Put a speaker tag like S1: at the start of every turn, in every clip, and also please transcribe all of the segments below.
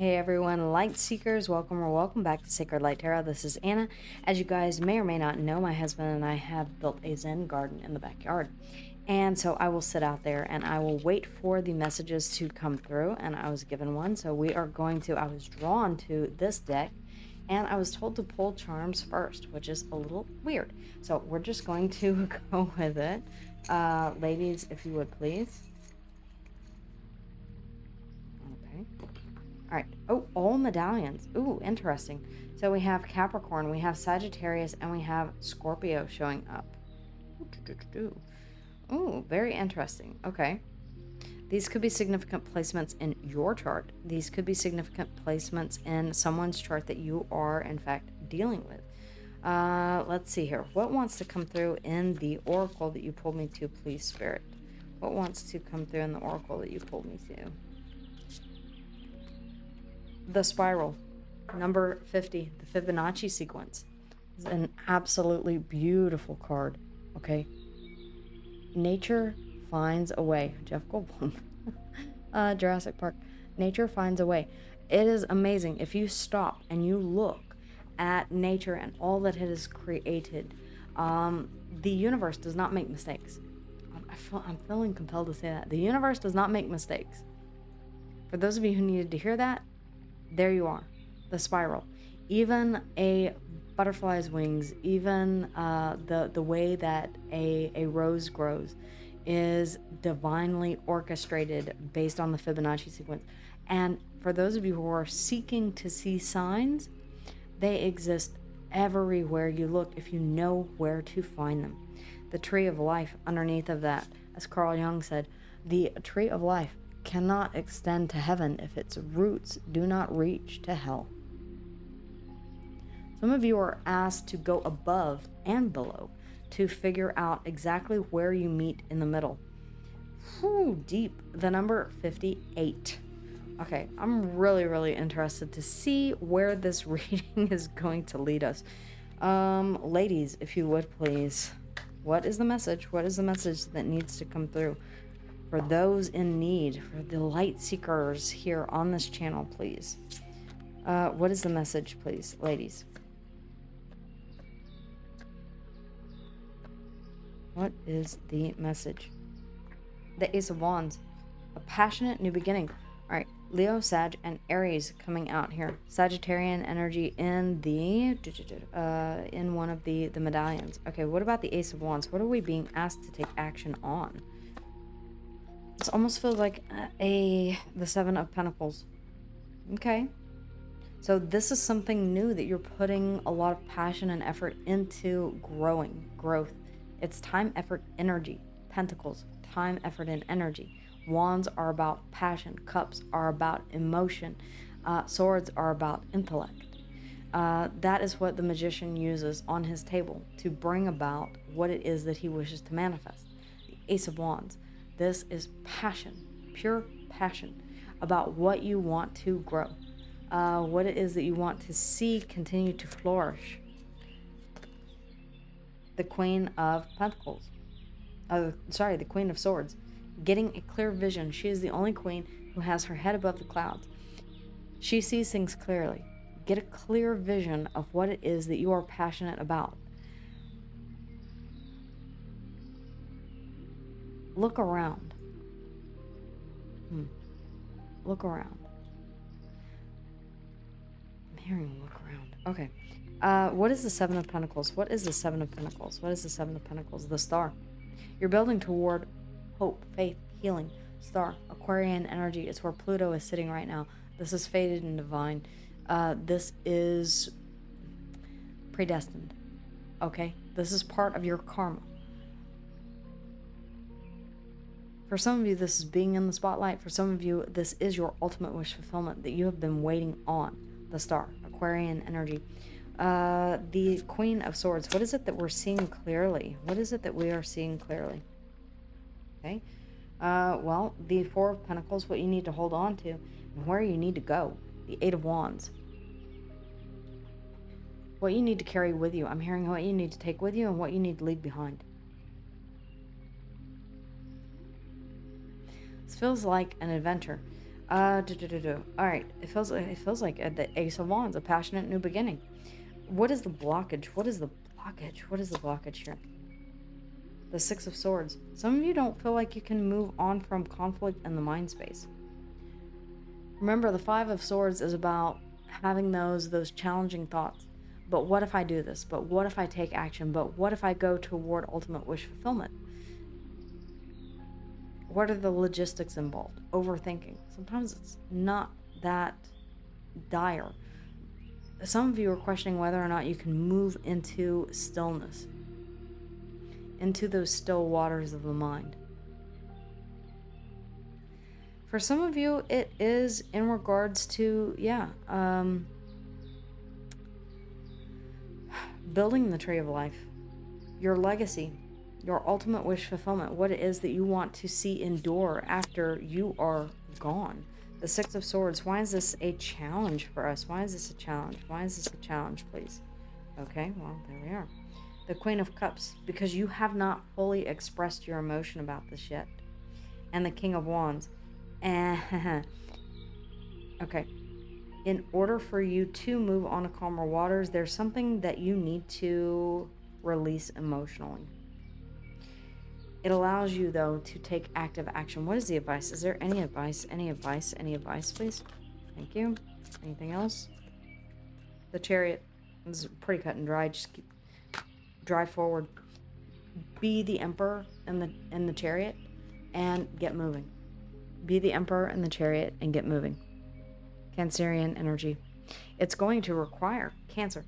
S1: Hey everyone, light seekers, welcome back to Sacred Light Tarot. This is Anna. As you guys may or may not know, my husband and I have built a Zen garden in the backyard. And so I will sit out there and I will wait for the messages to come through, and I was given one. So I was drawn to this deck and I was told to pull charms first, which is a little weird. So we're just going to go with it. Ladies, if you would please. Okay. All right. Oh, all medallions. Ooh, interesting. So we have Capricorn, we have Sagittarius, and we have Scorpio showing up. Ooh, very interesting. Okay. These could be significant placements in your chart. These could be significant placements in someone's chart that you are, in fact, dealing with. Let's see here. What wants to come through in the oracle that you pulled me to, please, Spirit? What wants to come through in the oracle that you pulled me to? The spiral, number 50, the Fibonacci sequence, is an absolutely beautiful card. Okay. Nature finds a way. Jeff Goldblum. Jurassic Park. Nature finds a way. It is amazing. If you stop and you look at nature and all that it has created, the universe does not make mistakes. I'm feeling compelled to say that. The universe does not make mistakes. For those of you who needed to hear that, there you are, the spiral. Even a butterfly's wings, even the way that a rose grows is divinely orchestrated based on the Fibonacci sequence. And for those of you who are seeking to see signs, they exist everywhere you look if you know where to find them. The tree of life underneath of that, as Carl Jung said, the tree of life cannot extend to heaven if its roots do not reach to hell. Some of you are asked to go above and below to figure out exactly where you meet in the middle. Whew, deep. The number 58. Okay, I'm really interested to see where this reading is going to lead us. Ladies, if you would please, what is the message? What is the message that needs to come through for those in need, for the light seekers here on this channel, please? What is the message, please, ladies? What is the message? The Ace of Wands, a passionate new beginning. All right, Leo, Sag, and Aries coming out here. Sagittarian energy in the in one of the medallions. Okay, what about the Ace of Wands? What are we being asked to take action on? This almost feels like the Seven of Pentacles. Okay. So this is something new that you're putting a lot of passion and effort into growth. It's time, effort, energy. Pentacles, time, effort, and energy. Wands are about passion. Cups are about emotion. Swords are about intellect. That is what the magician uses on his table to bring about what it is that he wishes to manifest. The Ace of Wands. This is passion, pure passion about what you want to grow, what it is that you want to see continue to flourish. The Queen of Pentacles, the Queen of Swords, getting a clear vision. She is the only queen who has her head above the clouds. She sees things clearly. Get a clear vision of what it is that you are passionate about. Look around. Look around. I'm hearing look around. Okay. What is the Seven of Pentacles? What is the Seven of Pentacles? What is the Seven of Pentacles? The Star. You're building toward hope, faith, healing. Star. Aquarian energy. It's where Pluto is sitting right now. This is fated and divine. This is predestined. Okay? This is part of your karma. For some of you, this is being in the spotlight. For some of you, this is your ultimate wish fulfillment that you have been waiting on. The Star, Aquarian energy. The Queen of Swords. What is it that we're seeing clearly? What is it that we are seeing clearly? Okay. Well, the Four of Pentacles, what you need to hold on to, and where you need to go. The Eight of Wands. What you need to carry with you. I'm hearing what you need to take with you and what you need to leave behind. This feels like an adventure. All right. It feels like the Ace of Wands, a passionate new beginning. What is the blockage? What is the blockage? What is the blockage here? The Six of Swords. Some of you don't feel like you can move on from conflict in the mind space. Remember, the Five of Swords is about having those challenging thoughts. But what if I do this? But what if I take action? But what if I go toward ultimate wish fulfillment? What are the logistics involved? Overthinking. Sometimes it's not that dire. Some of you are questioning whether or not you can move into stillness, into those still waters of the mind. For some of you, it is in regards to, building the tree of life, your legacy, your ultimate wish fulfillment, what it is that you want to see endure after you are gone. The Six of Swords. Why is this a challenge for us? Why is this a challenge? Why is this a challenge, please? Okay, well, there we are. The Queen of Cups, because you have not fully expressed your emotion about this yet. And the King of Wands. Okay. In order for you to move on to calmer waters, there's something that you need to release emotionally. It allows you, though, to take active action. What is the advice? Is there any advice? Any advice? Any advice, please? Thank you. Anything else? The Chariot. This is pretty cut and dry. Just keep drive forward. Be the Emperor in the Chariot and get moving. Be the Emperor in the Chariot and get moving. Cancerian energy. It's going to require, Cancer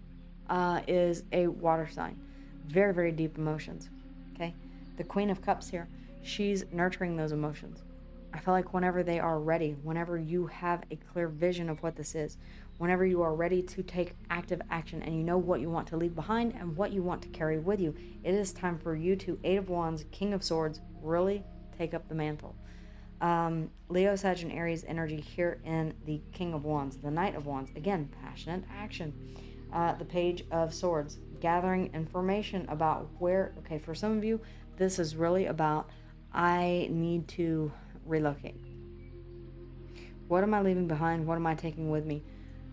S1: is a water sign. Very, very deep emotions. Okay? The Queen of Cups here, she's nurturing those emotions. I feel like whenever they are ready, whenever you have a clear vision of what this is, whenever you are ready to take active action and you know what you want to leave behind and what you want to carry with you, it is time for you to, Eight of Wands, King of Swords, really take up the mantle. Leo, Sag, and Aries energy here in the King of Wands. The Knight of Wands, again, passionate action. The Page of Swords, gathering information about where, okay, for some of you, this is really about, I need to relocate. What am I leaving behind? What am I taking with me?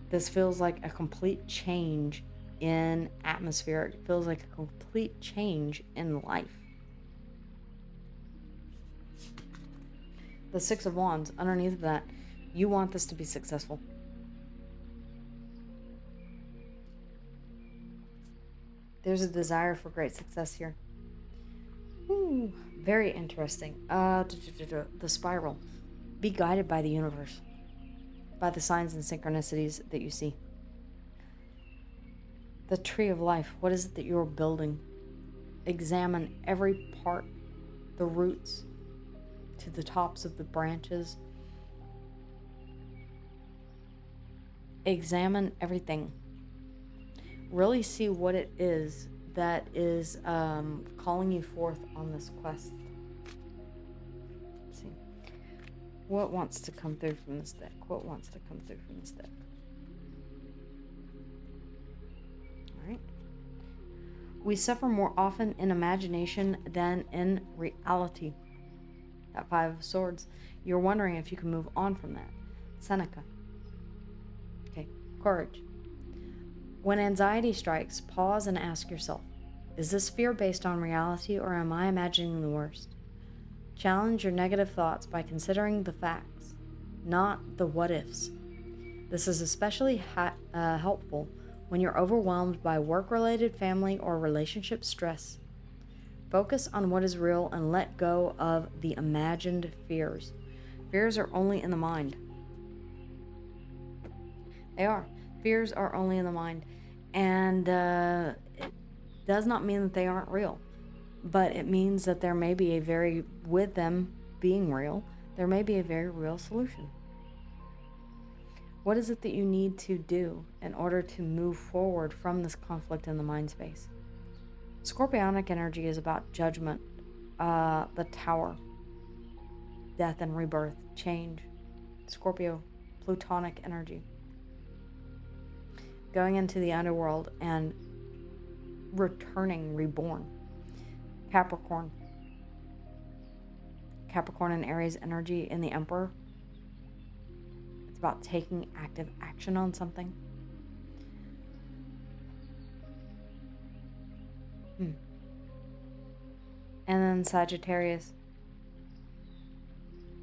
S1: This feels like a complete change in atmosphere. It feels like a complete change in life. The Six of Wands, underneath of that, you want this to be successful. There's a desire for great success here. Ooh, very interesting. The Spiral. Be guided by the universe, by the signs and synchronicities that you see. The Tree of Life. What is it that you're building? Examine every part, the roots to the tops of the branches. Examine everything. Really see what it is that is calling you forth on this quest. Let's see. What wants to come through from this deck? What wants to come through from this deck? All right. We suffer more often in imagination than in reality. That Five of Swords. You're wondering if you can move on from that. Seneca. Okay. Courage. When anxiety strikes, pause and ask yourself, is this fear based on reality or am I imagining the worst? Challenge your negative thoughts by considering the facts, not the what ifs. This is especially helpful when you're overwhelmed by work-related, family, or relationship stress. Focus on what is real and let go of the imagined fears. Fears are only in the mind. They are. Fears are only in the mind. And it does not mean that they aren't real. But it means that there may be with them being real, there may be a very real solution. What is it that you need to do in order to move forward from this conflict in the mind space? Scorpionic energy is about judgment, the Tower, death and rebirth, change. Scorpio, Plutonic energy. Going into the underworld and returning reborn. Capricorn and Aries energy in the Emperor. about taking active action on something. And then Sagittarius,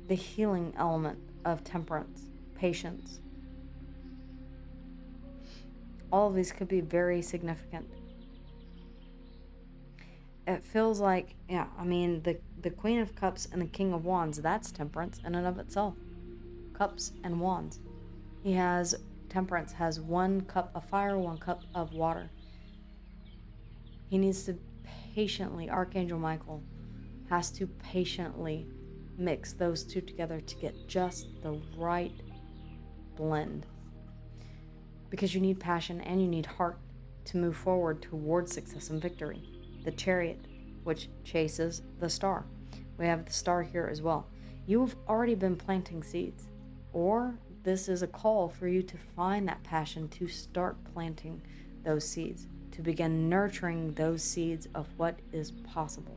S1: the healing element of temperance, patience. All of these could be very significant. It feels like, I mean, the Queen of Cups and the King of Wands, that's temperance in and of itself. Cups and Wands. Temperance has 1 cup of fire, 1 cup of water. He needs to patiently, Archangel Michael has to patiently mix those two together to get just the right blend. Because you need passion and you need heart to move forward towards success and victory. The Chariot, which chases the star. We have the star here as well. You have already been planting seeds, or this is a call for you to find that passion to start planting those seeds, to begin nurturing those seeds of what is possible.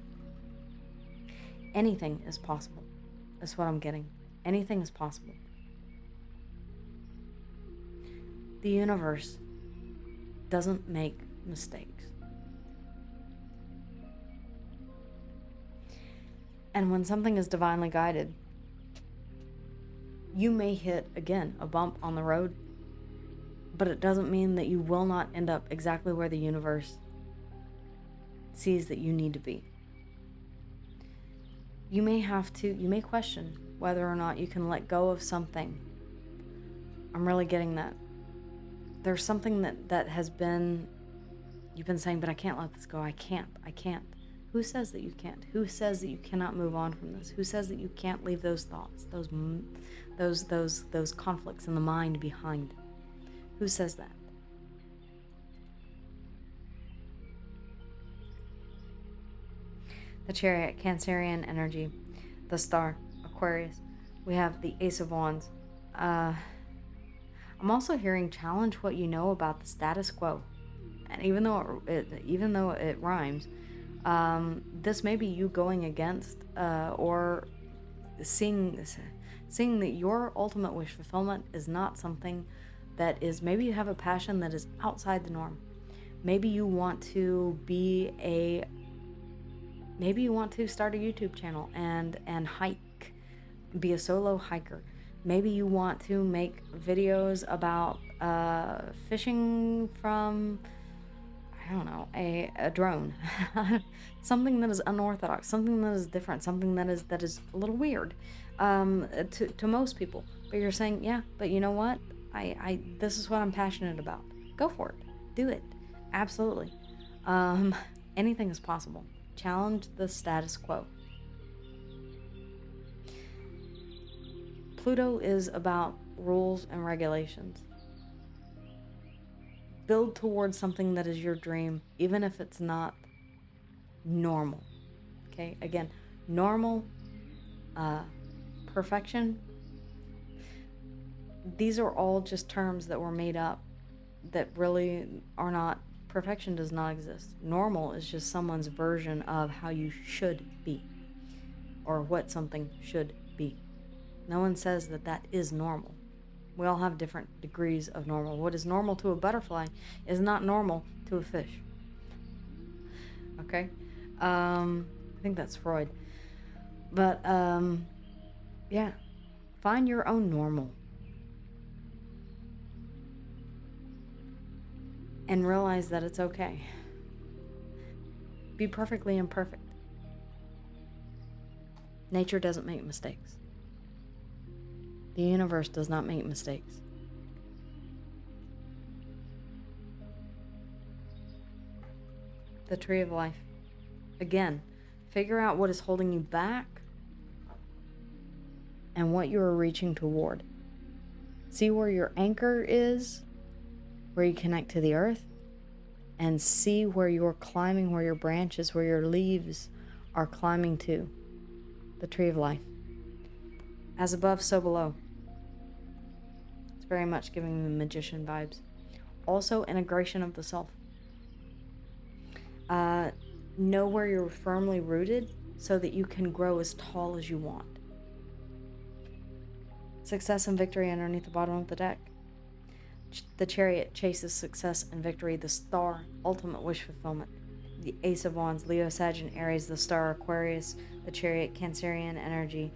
S1: Anything is possible. That's what I'm getting. Anything is possible. The universe doesn't make mistakes. And when something is divinely guided, you may hit, again, a bump on the road, but it doesn't mean that you will not end up exactly where the universe sees that you need to be. You may question whether or not you can let go of something. I'm really getting that. There's something that has been, you've been saying, but I can't let this go. I can't. Who says that you can't? Who says that you cannot move on from this? Who says that you can't leave those thoughts, those conflicts in the mind behind? Who says that? The Chariot, Cancerian energy, the Star, Aquarius. We have the Ace of Wands. I'm also hearing challenge what you know about the status quo, and even though it rhymes, this may be you going against or seeing that your ultimate wish fulfillment is not something that is. Maybe you have a passion that is outside the norm. Maybe you want to start a YouTube channel and hike, be a solo hiker. Maybe you want to make videos about fishing from, I don't know, a drone. Something that is unorthodox, something that is different, something that is a little weird to most people. But you're saying, yeah, but you know what? This is what I'm passionate about. Go for it. Do it. Absolutely. Anything is possible. Challenge the status quo. Pluto is about rules and regulations. Build towards something that is your dream, even if it's not normal. Okay, again, normal, perfection, these are all just terms that were made up that really are not. Perfection does not exist. Normal is just someone's version of how you should be, or what something should be. No one says that is normal. We all have different degrees of normal. What is normal to a butterfly is not normal to a fish. Okay? I think that's Freud. But, yeah. Find your own normal. And realize that it's okay. Be perfectly imperfect. Nature doesn't make mistakes. The universe does not make mistakes. The Tree of Life. Again, figure out what is holding you back and what you are reaching toward. See where your anchor is, where you connect to the earth, and see where you're climbing, where your branches, where your leaves are climbing to. The Tree of Life. As above, so below. It's very much giving me magician vibes. Also, integration of the self. Know where you're firmly rooted so that you can grow as tall as you want. Success and victory underneath the bottom of the deck. The Chariot chases success and victory. The Star, ultimate wish fulfillment. The Ace of Wands, Leo, Sag, and Aries. The Star, Aquarius. The Chariot, Cancerian energy.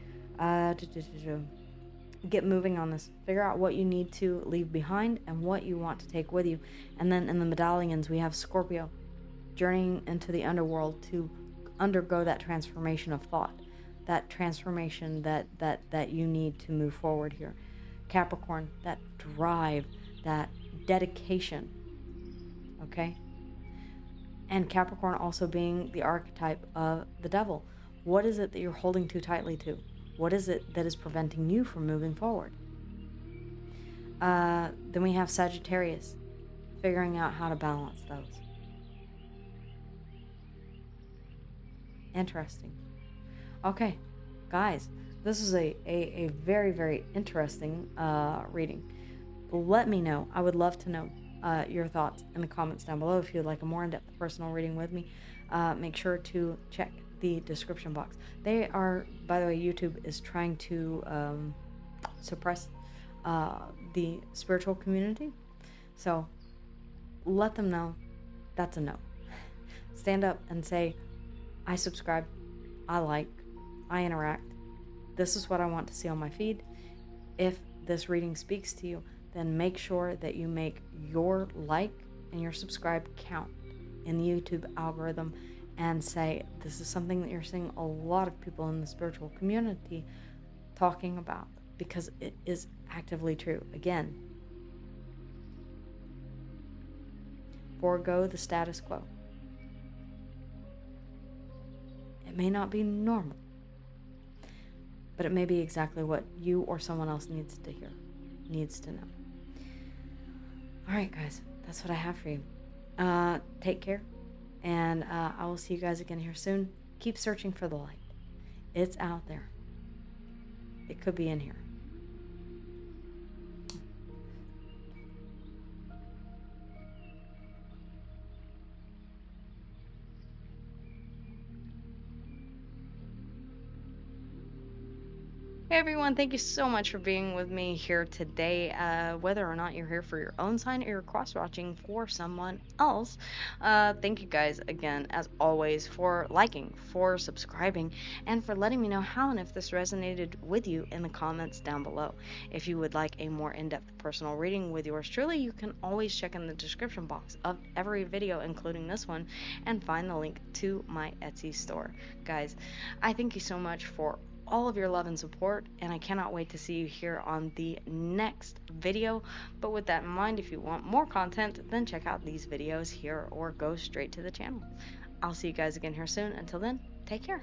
S1: Get moving on this. Figure out what you need to leave behind and what you want to take with you. And then in the medallions, we have Scorpio, journeying into the underworld to undergo that transformation of thought, that transformation that you need to move forward here. Capricorn, that drive, that dedication, okay? And Capricorn also being the archetype of the devil. What is it that you're holding too tightly to? What is it that is preventing you from moving forward? Then we have Sagittarius, figuring out how to balance those. Interesting. Okay, guys, this is a very, very interesting reading. Let me know. I would love to know your thoughts in the comments down below. If you'd like a more in-depth personal reading with me, make sure to check the description box. They are, by the way, YouTube is trying to suppress the spiritual community. So let them know that's a no. Stand up and say, I subscribe, I like, I interact. This is what I want to see on my feed. If this reading speaks to you, then make sure that you make your like and your subscribe count in the YouTube algorithm, and say this is something that you're seeing a lot of people in the spiritual community talking about, because it is actively true. Again, forego the status quo. It may not be normal, but it may be exactly what you or someone else needs to hear, needs to know. All right, guys, that's what I have for you. Take care, and I will see you guys again here soon. Keep searching for the light. It's out there. It could be in here. Hey everyone, thank you so much for being with me here today. Whether or not you're here for your own sign or you're cross-watching for someone else, thank you guys again, as always, for liking, for subscribing, and for letting me know how and if this resonated with you in the comments down below. If you would like a more in-depth personal reading with yours truly, you can always check in the description box of every video, including this one, and find the link to my Etsy store. Guys, I thank you so much for all of your love and support, and I cannot wait to see you here on the next video. But with that in mind, if you want more content, then check out these videos here or go straight to the channel. I'll see you guys again here soon. Until then, take care.